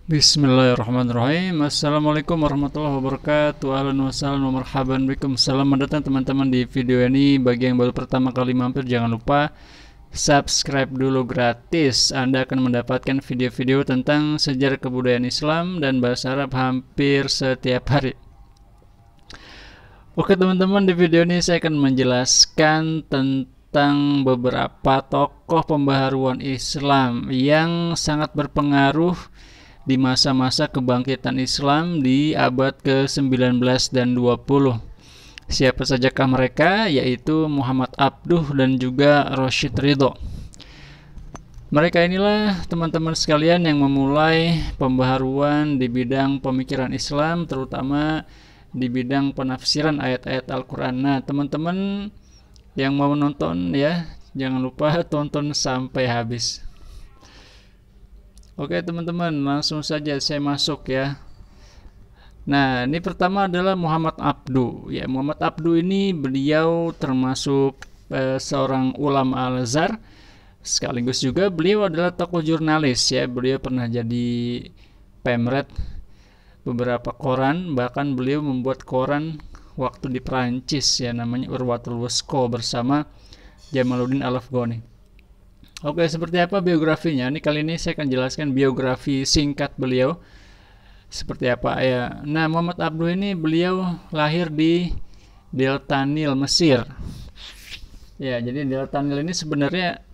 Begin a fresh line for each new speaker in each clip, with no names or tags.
Bismillahirrahmanirrahim. Assalamualaikum warahmatullahi wabarakatuh. Ahlan wa sahlan wa marhaban bikum. Selamat datang teman-teman di video ini. Bagi yang baru pertama kali mampir, jangan lupa subscribe dulu gratis. Anda akan mendapatkan video-video tentang sejarah kebudayaan Islam dan bahasa Arab hampir setiap hari. Oke teman-teman, di video ini saya akan menjelaskan tentang beberapa tokoh pembaharuan Islam yang sangat berpengaruh di masa-masa kebangkitan Islam di abad ke-19 dan 20. Siapa sajakah mereka? Yaitu Muhammad Abduh dan juga Rashid Ridho. Mereka inilah teman-teman sekalian yang memulai pembaharuan di bidang pemikiran Islam, terutama di bidang penafsiran ayat-ayat Al-Quran. Nah teman-teman yang mau nonton ya, jangan lupa tonton sampai habis. Oke teman-teman, langsung saja saya masuk ya. Nah, ini pertama adalah Muhammad Abduh. Ya, Muhammad Abduh ini beliau termasuk seorang ulama Al-Azhar, sekaligus juga beliau adalah tokoh jurnalis ya. Beliau pernah jadi pemret beberapa koran, bahkan beliau membuat koran waktu di Perancis ya, namanya Urwatul Wusko bersama Jamaluddin Al-Afghani. Oke, seperti apa biografinya? Ini kali ini saya akan jelaskan biografi singkat beliau seperti apa ya. Nah, Muhammad Abduh ini beliau lahir di Delta Nil, Mesir. Ya, jadi Delta Nil ini sebenarnya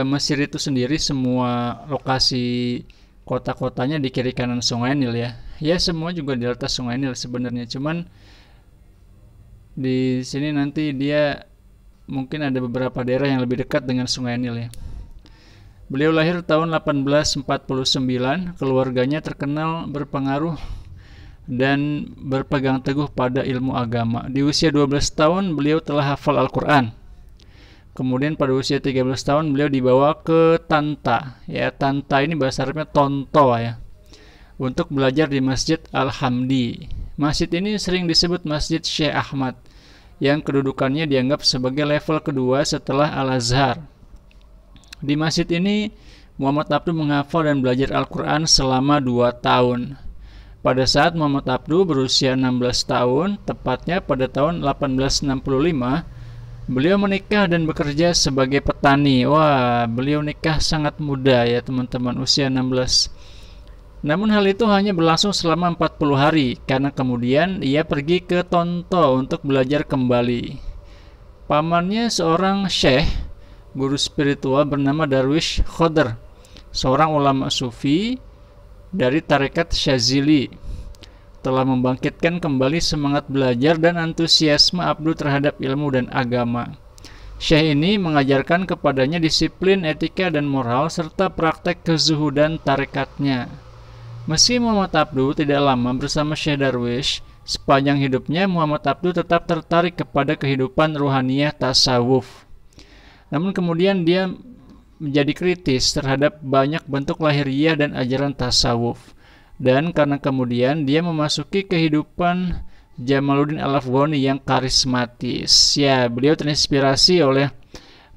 Mesir itu sendiri semua lokasi kota-kotanya di kiri kanan Sungai Nil ya. Ya, semua juga delta Sungai Nil sebenarnya. Cuman di sini nanti dia mungkin ada beberapa daerah yang lebih dekat dengan Sungai Nil ya. Beliau lahir tahun 1849, keluarganya terkenal berpengaruh dan berpegang teguh pada ilmu agama. Di usia 12 tahun beliau telah hafal Al-Quran. Kemudian pada usia 13 tahun beliau dibawa ke Tanta. Ya, Tanta ini bahasa Arabnya Tonto ya, untuk belajar di Masjid Al-Hamdi. Masjid ini sering disebut Masjid Syekh Ahmad, yang kedudukannya dianggap sebagai level kedua setelah Al-Azhar. Di masjid ini Muhammad Abduh menghafal dan belajar Al-Quran selama 2 tahun. Pada saat Muhammad Abduh berusia 16 tahun, tepatnya pada tahun 1865, beliau menikah dan bekerja sebagai petani. Wah, beliau nikah sangat muda ya teman-teman, usia 16. Namun hal itu hanya berlangsung selama 40 hari, karena kemudian ia pergi ke Tonto untuk belajar kembali. Pamannya seorang syekh, guru spiritual bernama Darwish Khoder, seorang ulama sufi dari tarekat Syazili, telah membangkitkan kembali semangat belajar dan antusiasme Abduh terhadap ilmu dan agama. Syekh ini mengajarkan kepadanya disiplin, etika, dan moral, serta praktek kezuhudan tarekatnya. Meski Muhammad Abduh tidak lama bersama Syekh Darwish, sepanjang hidupnya Muhammad Abduh tetap tertarik kepada kehidupan ruhaniyah tasawuf. Namun kemudian dia menjadi kritis terhadap banyak bentuk lahiriah dan ajaran tasawuf. Dan karena kemudian dia memasuki kehidupan Jamaluddin Al-Afghani yang karismatis. Ya, beliau terinspirasi oleh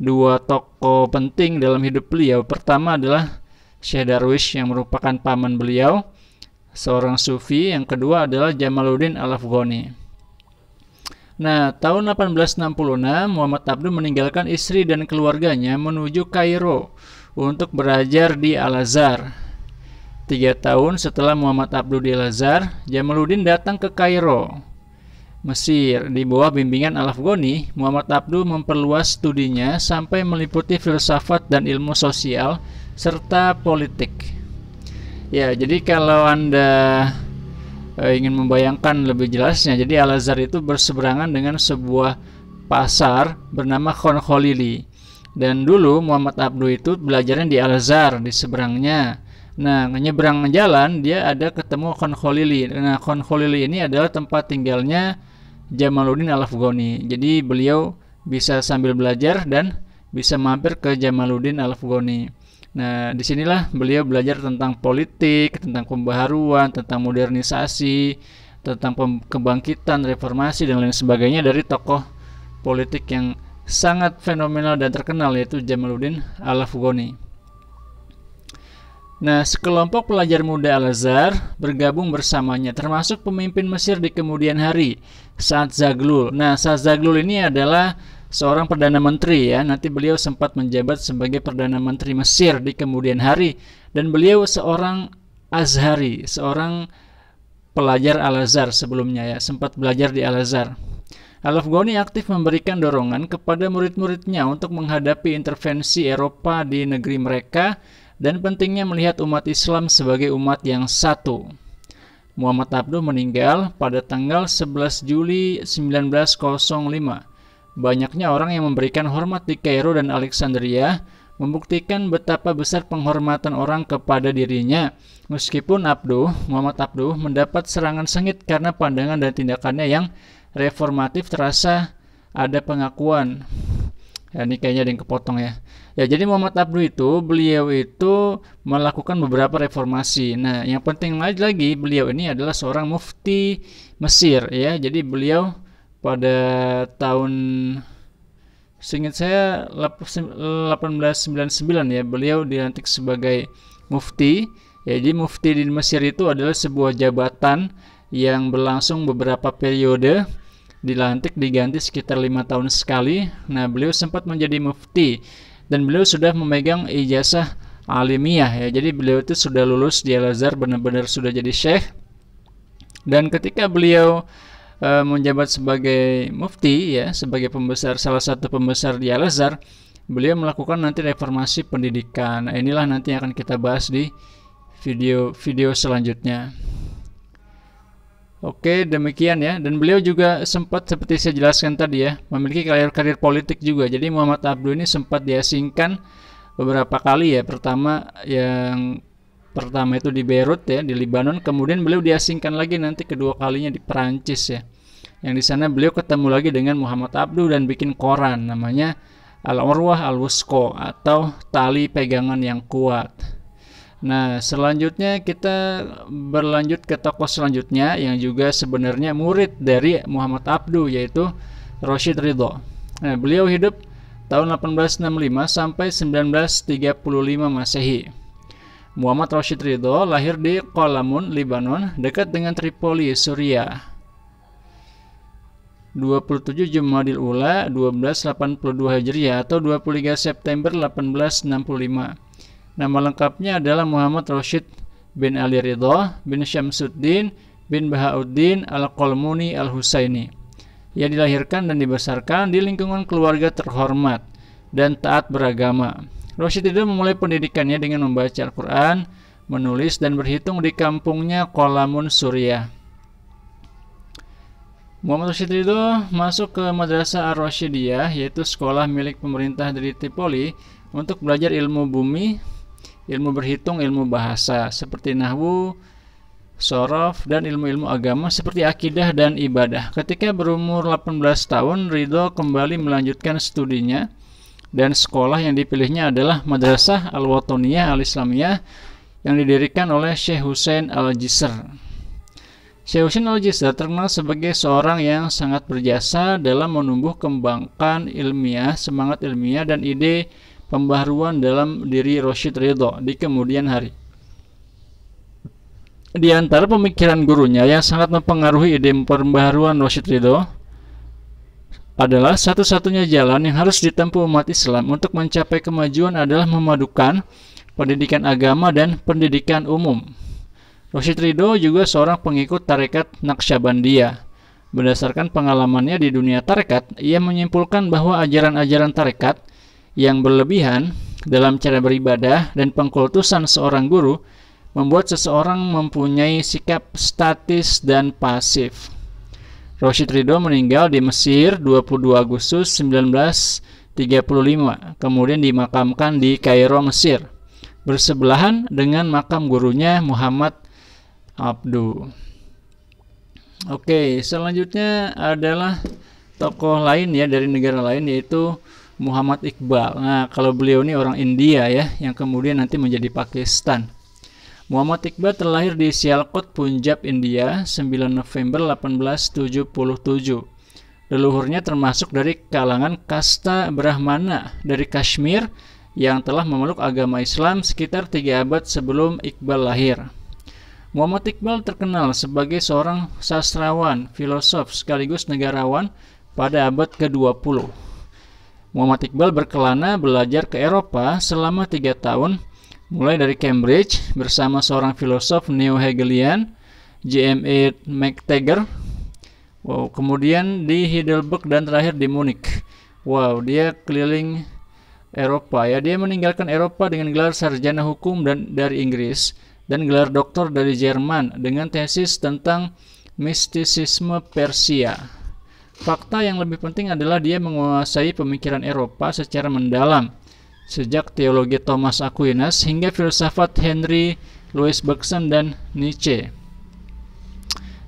dua tokoh penting dalam hidup beliau. Pertama adalah Syekh Darwish yang merupakan paman beliau, seorang sufi. Yang kedua adalah Jamaluddin Al-Afghani. Nah, tahun 1866 Muhammad Abduh meninggalkan istri dan keluarganya menuju Kairo untuk belajar di Al-Azhar. 3 tahun setelah Muhammad Abduh di Al-Azhar, Jamaluddin datang ke Kairo, Mesir. Di bawah bimbingan Al-Afghani, Muhammad Abduh memperluas studinya sampai meliputi filsafat dan ilmu sosial serta politik. Ya, jadi kalau Anda ingin membayangkan lebih jelasnya, jadi Al-Azhar itu berseberangan dengan sebuah pasar bernama Khan Khalili. Dan dulu Muhammad Abduh itu belajarnya di Al-Azhar, di seberangnya. Nah, nyebrang jalan dia ada ketemu Khan Khalili. Nah, Khan Khalili ini adalah tempat tinggalnya Jamaluddin Al-Afghani. Jadi beliau bisa sambil belajar dan bisa mampir ke Jamaluddin Al-Afghani. Nah, disinilah beliau belajar tentang politik, tentang pembaharuan, tentang modernisasi, tentang kebangkitan, reformasi, dan lain sebagainya dari tokoh politik yang sangat fenomenal dan terkenal, yaitu Jamaluddin Al-Afghani. Nah, sekelompok pelajar muda Al-Azhar bergabung bersamanya, termasuk pemimpin Mesir di kemudian hari, Sa'ad Zaglul. Nah, Sa'ad Zaglul ini adalah seorang perdana menteri ya. Nanti beliau sempat menjabat sebagai perdana menteri Mesir di kemudian hari, dan beliau seorang Azhari, seorang pelajar Al-Azhar sebelumnya ya, sempat belajar di Al-Azhar. Al-Afghani aktif memberikan dorongan kepada murid-muridnya untuk menghadapi intervensi Eropa di negeri mereka dan pentingnya melihat umat Islam sebagai umat yang satu. Muhammad Abduh meninggal pada tanggal 11 Juli 1905. Banyaknya orang yang memberikan hormat di Kairo dan Alexandria membuktikan betapa besar penghormatan orang kepada dirinya. Meskipun Muhammad Abduh mendapat serangan sengit karena pandangan dan tindakannya yang reformatif, terasa ada pengakuan. Ya, ini kayaknya ada yang kepotong ya. Ya, jadi Muhammad Abduh beliau itu melakukan beberapa reformasi. Nah, yang penting lagi beliau ini adalah seorang mufti Mesir ya. Jadi beliau pada tahun, seingat saya 1899 ya, beliau dilantik sebagai mufti. Ya, jadi mufti di Mesir itu adalah sebuah jabatan yang berlangsung beberapa periode, dilantik diganti sekitar 5 tahun sekali. Nah, beliau sempat menjadi mufti dan beliau sudah memegang ijazah alimiah ya. Jadi beliau itu sudah lulus di Al-Azhar, benar-benar sudah jadi syekh. Dan ketika beliau menjabat sebagai mufti ya, sebagai pembesar, salah satu pembesar di Al-Azhar, beliau melakukan nanti reformasi pendidikan. Nah, inilah nanti yang akan kita bahas di video selanjutnya. Oke, demikian ya. Dan beliau juga sempat, seperti saya jelaskan tadi ya, memiliki karir politik juga. Jadi Muhammad Abduh ini sempat diasingkan beberapa kali ya. Pertama itu di Beirut ya, di Lebanon. Kemudian beliau diasingkan lagi nanti kedua kalinya di Perancis ya. Yang di sana beliau ketemu lagi dengan Muhammad Abduh dan bikin koran namanya Al-Urwah Al-Wusqa atau tali pegangan yang kuat. Nah, selanjutnya kita berlanjut ke tokoh selanjutnya yang juga sebenarnya murid dari Muhammad Abduh, yaitu Rashid Ridho. Nah, beliau hidup tahun 1865 sampai 1935 Masehi. Muhammad Rashid Ridho lahir di Qalamun, Lebanon, dekat dengan Tripoli, Suriah. 27 Jumadil Ula 1282 Hijriah atau 23 September 1865. Nama lengkapnya adalah Muhammad Rashid bin Ali Ridho bin Syamsuddin bin Bahauddin Al-Qalmuni Al-Husaini. Ia dilahirkan dan dibesarkan di lingkungan keluarga terhormat dan taat beragama. Rashid Ridho memulai pendidikannya dengan membaca Al-Quran, menulis, dan berhitung di kampungnya Qalamun, Suriah. Muhammad Rashid Ridho masuk ke Madrasah Ar-Rasyidiyah, yaitu sekolah milik pemerintah dari Tripoli, untuk belajar ilmu bumi, ilmu berhitung, ilmu bahasa seperti nahwu, shorof, dan ilmu-ilmu agama seperti akidah dan ibadah. Ketika berumur 18 tahun, Ridho kembali melanjutkan studinya dan sekolah yang dipilihnya adalah Madrasah Al-Watoniyah Al-Islamiyah yang didirikan oleh Syekh Husain Al-Jisr. Syekh Husain Al-Jisr terkenal sebagai seorang yang sangat berjasa dalam menumbuh kembangkan ilmiah, semangat ilmiah, dan ide pembaharuan dalam diri Rashid Ridho di kemudian hari. Di antara pemikiran gurunya yang sangat mempengaruhi ide pembaharuan Rashid Ridho adalah satu-satunya jalan yang harus ditempuh umat Islam untuk mencapai kemajuan adalah memadukan pendidikan agama dan pendidikan umum. Rashid Ridho juga seorang pengikut tarekat Naqsyabandiyah. Berdasarkan pengalamannya di dunia tarekat, ia menyimpulkan bahwa ajaran-ajaran tarekat yang berlebihan dalam cara beribadah dan pengkultusan seorang guru membuat seseorang mempunyai sikap statis dan pasif. Rashid Ridho meninggal di Mesir 22 Agustus 1935, kemudian dimakamkan di Kairo, Mesir, bersebelahan dengan makam gurunya Muhammad Abduh. Oke, selanjutnya adalah tokoh lain ya dari negara lain, yaitu Muhammad Iqbal. Nah, kalau beliau ini orang India ya, yang kemudian nanti menjadi Pakistan. Muhammad Iqbal terlahir di Sialkot, Punjab, India, 9 November 1877. Leluhurnya termasuk dari kalangan kasta Brahmana dari Kashmir yang telah memeluk agama Islam sekitar 3 abad sebelum Iqbal lahir. Muhammad Iqbal terkenal sebagai seorang sastrawan, filosof sekaligus negarawan pada abad ke-20. Muhammad Iqbal berkelana belajar ke Eropa selama 3 tahun, mulai dari Cambridge bersama seorang filosof neo-Hegelian, J.M.A. McTaggart. Wow, kemudian di Heidelberg dan terakhir di Munich. Wow, dia keliling Eropa ya. Dia meninggalkan Eropa dengan gelar sarjana hukum dari Inggris dan gelar doktor dari Jerman dengan tesis tentang mistisisme Persia. Fakta yang lebih penting adalah dia menguasai pemikiran Eropa secara mendalam, sejak teologi Thomas Aquinas hingga filsafat Henry Louis Bergson dan Nietzsche.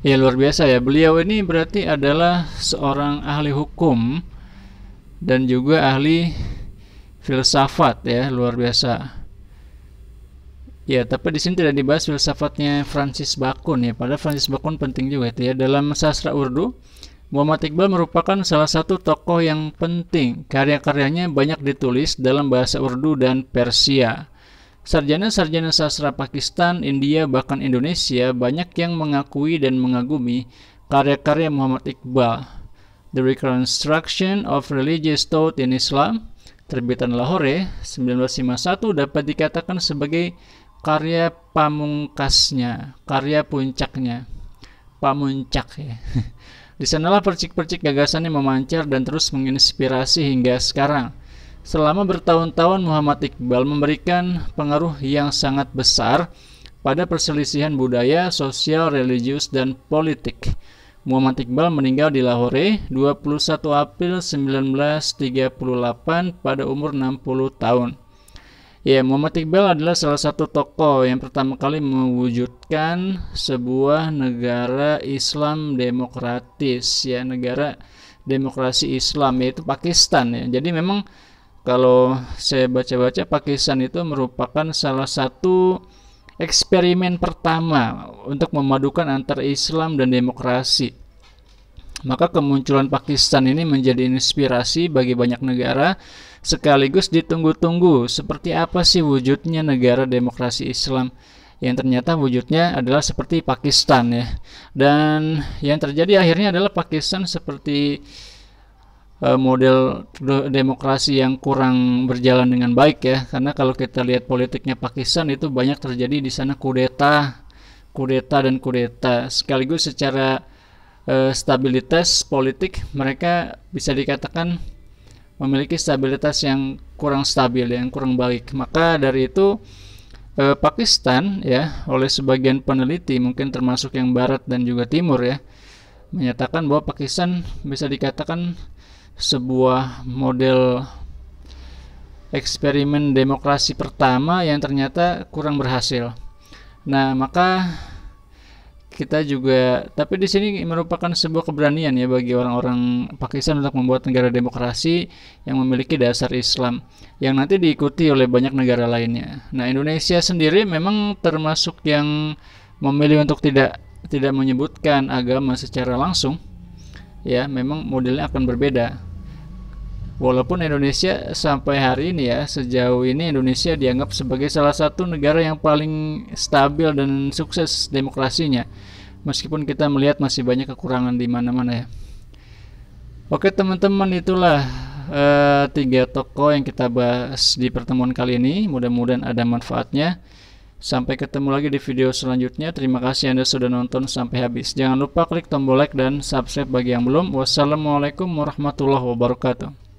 Ya, luar biasa ya. Beliau ini berarti adalah seorang ahli hukum dan juga ahli filsafat ya, luar biasa. Ya, tapi di sini tidak dibahas filsafatnya Francis Bacon ya. Padahal Francis Bacon penting juga itu ya. Dalam sastra Urdu, Muhammad Iqbal merupakan salah satu tokoh yang penting. Karya-karyanya banyak ditulis dalam bahasa Urdu dan Persia. Sarjana-sarjana sastra Pakistan, India, bahkan Indonesia banyak yang mengakui dan mengagumi karya-karya Muhammad Iqbal. The Reconstruction of Religious Thought in Islam, terbitan Lahore 1951, dapat dikatakan sebagai karya pamungkasnya, karya puncaknya, pamuncak ya. Di sanalah percik-percik gagasannya memancar dan terus menginspirasi hingga sekarang. Selama bertahun-tahun Muhammad Iqbal memberikan pengaruh yang sangat besar pada perselisihan budaya, sosial, religius, dan politik. Muhammad Iqbal meninggal di Lahore 21 April 1938 pada umur 60 tahun. Ya, Muhammad Iqbal adalah salah satu tokoh yang pertama kali mewujudkan sebuah negara Islam demokratis, ya, negara demokrasi Islam, yaitu Pakistan ya. Jadi memang kalau saya baca-baca, Pakistan itu merupakan salah satu eksperimen pertama untuk memadukan antara Islam dan demokrasi. Maka kemunculan Pakistan ini menjadi inspirasi bagi banyak negara, sekaligus ditunggu-tunggu seperti apa sih wujudnya negara demokrasi Islam, yang ternyata wujudnya adalah seperti Pakistan ya. Dan yang terjadi akhirnya adalah Pakistan seperti model demokrasi yang kurang berjalan dengan baik ya, karena kalau kita lihat politiknya Pakistan itu banyak terjadi di sana kudeta dan kudeta, sekaligus secara stabilitas politik mereka bisa dikatakan memiliki stabilitas yang kurang stabil, yang kurang baik. Maka dari itu Pakistan ya, oleh sebagian peneliti mungkin termasuk yang barat dan juga timur ya, menyatakan bahwa Pakistan bisa dikatakan sebuah model eksperimen demokrasi pertama yang ternyata kurang berhasil. Nah, maka kita juga, tapi di sini merupakan sebuah keberanian ya bagi orang-orang Pakistan untuk membuat negara demokrasi yang memiliki dasar Islam, yang nanti diikuti oleh banyak negara lainnya. Nah, Indonesia sendiri memang termasuk yang memilih untuk tidak menyebutkan agama secara langsung. Ya, memang modelnya akan berbeda. Walaupun Indonesia sampai hari ini ya, sejauh ini Indonesia dianggap sebagai salah satu negara yang paling stabil dan sukses demokrasinya, meskipun kita melihat masih banyak kekurangan di mana-mana ya. Oke teman-teman, itulah 3 tokoh yang kita bahas di pertemuan kali ini. Mudah-mudahan ada manfaatnya. Sampai ketemu lagi di video selanjutnya. Terima kasih Anda sudah nonton sampai habis. Jangan lupa klik tombol like dan subscribe bagi yang belum. Wassalamualaikum warahmatullahi wabarakatuh.